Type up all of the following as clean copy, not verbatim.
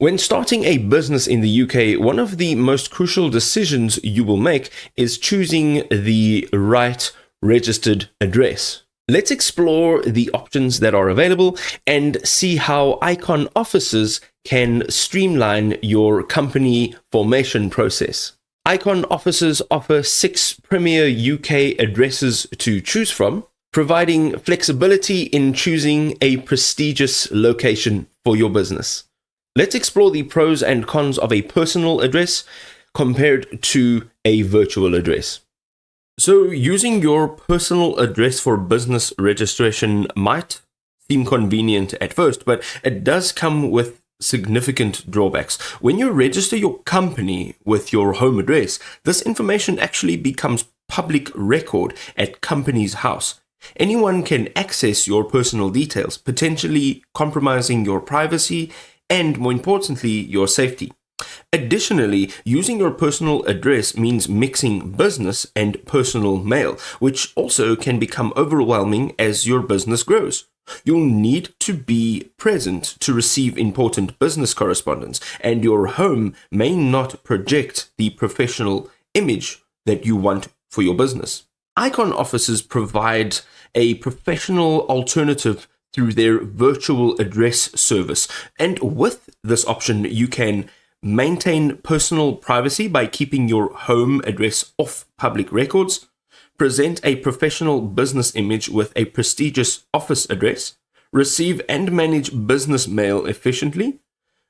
When starting a business in the UK, one of the most crucial decisions you will make is choosing the right registered address. Let's explore the options that are available and see how Icon offices can streamline your company formation process. Icon offices offer 6 premier UK addresses to choose from, providing flexibility in choosing a prestigious location for your business. Let's explore the pros and cons of a personal address compared to a virtual address. So, using your personal address for business registration might seem convenient at first, but it does come with significant drawbacks. When you register your company with your home address, this information actually becomes public record at Companies House. Anyone can access your personal details, potentially compromising your privacy and, more importantly, your safety. Additionally, using your personal address means mixing business and personal mail, which also can become overwhelming as your business grows. You'll need to be present to receive important business correspondence, and your home may not project the professional image that you want for your business. Icon offices provide a professional alternative through their virtual address service. And with this option, you can maintain personal privacy by keeping your home address off public records, present a professional business image with a prestigious office address, receive and manage business mail efficiently,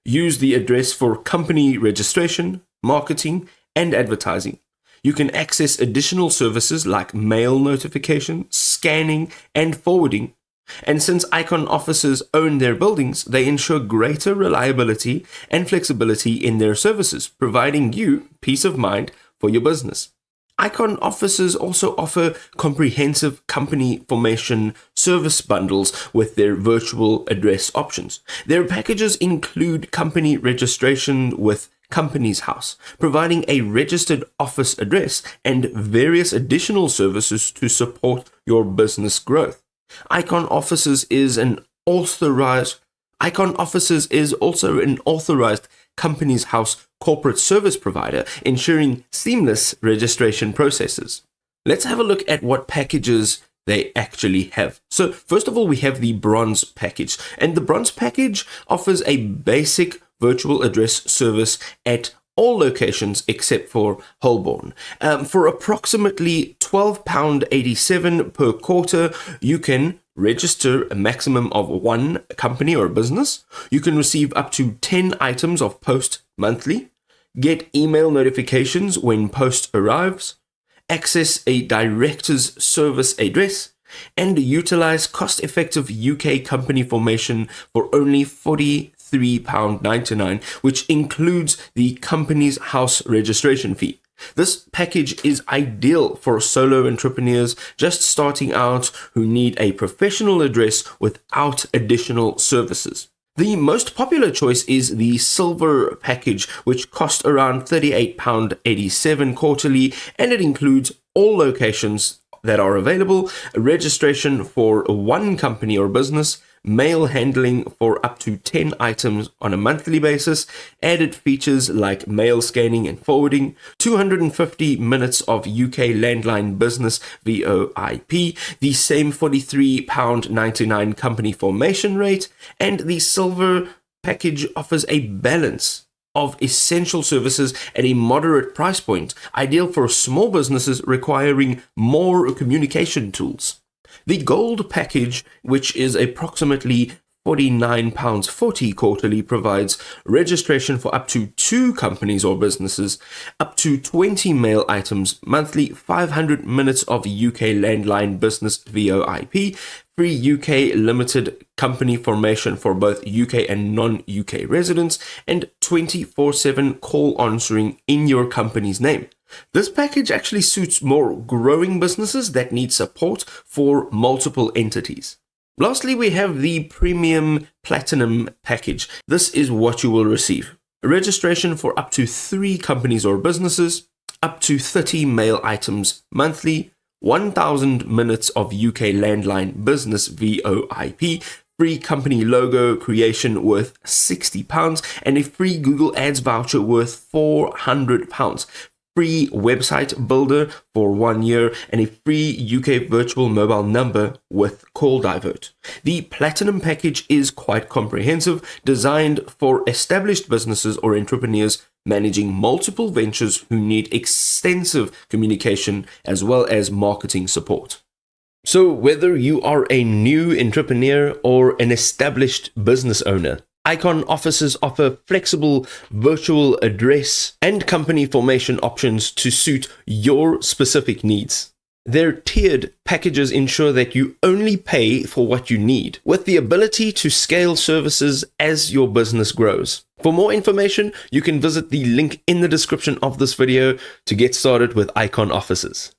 use the address for company registration, marketing, and advertising. You can access additional services like mail notification, scanning, and forwarding. And since Icon offices own their buildings, they ensure greater reliability and flexibility in their services, providing you peace of mind for your business. Icon offices also offer comprehensive company formation service bundles with their virtual address options. Their packages include company registration with Companies House, providing a registered office address and various additional services to support your business growth. Icon offices is also an authorized Companies House corporate service provider, ensuring seamless registration processes. Let's have a look at what packages they actually have. So, first of all, we have the Bronze package, and the Bronze package offers a basic virtual address service at all locations except for Holborn. For approximately £12.87 per quarter, you can register a maximum of 1 company or business. You can receive up to 10 items of post monthly, get email notifications when post arrives, access a director's service address, and utilize cost-effective UK company formation for only £43.99, which includes the Companies House registration fee. This package is ideal for solo entrepreneurs just starting out who need a professional address without additional services. The most popular choice is the Silver package, which costs around £38.87 quarterly, and it includes all locations that are available, registration for 1 company or business, mail handling for up to 10 items on a monthly basis, added features like mail scanning and forwarding, 250 minutes of UK landline business VoIP, the same £43.99 company formation rate, and the Silver package offers a balance of essential services at a moderate price point, ideal for small businesses requiring more communication tools. The Gold package, which is approximately £49.40 quarterly, provides registration for up to 2 companies or businesses, up to 20 mail items monthly, 500 minutes of UK landline business VoIP, free UK limited company formation for both UK and non-UK residents, and 24/7 call answering in your company's name. This package actually suits more growing businesses that need support for multiple entities. Lastly, we have the Premium Platinum package. This is what you will receive: registration for up to 3 companies or businesses, up to 30 mail items monthly, 1,000 minutes of UK landline business VoIP, free company logo creation worth £60, and a free Google Ads voucher worth £400. Free website builder for 1 year, and a free UK virtual mobile number with call divert. The platinum package is quite comprehensive, designed for established businesses or entrepreneurs managing multiple ventures who need extensive communication as well as marketing support. So whether you are a new entrepreneur or an established business owner, Icon Offices offer flexible virtual address and company formation options to suit your specific needs. Their tiered packages ensure that you only pay for what you need, with the ability to scale services as your business grows. For more information, you can visit the link in the description of this video to get started with Icon Offices.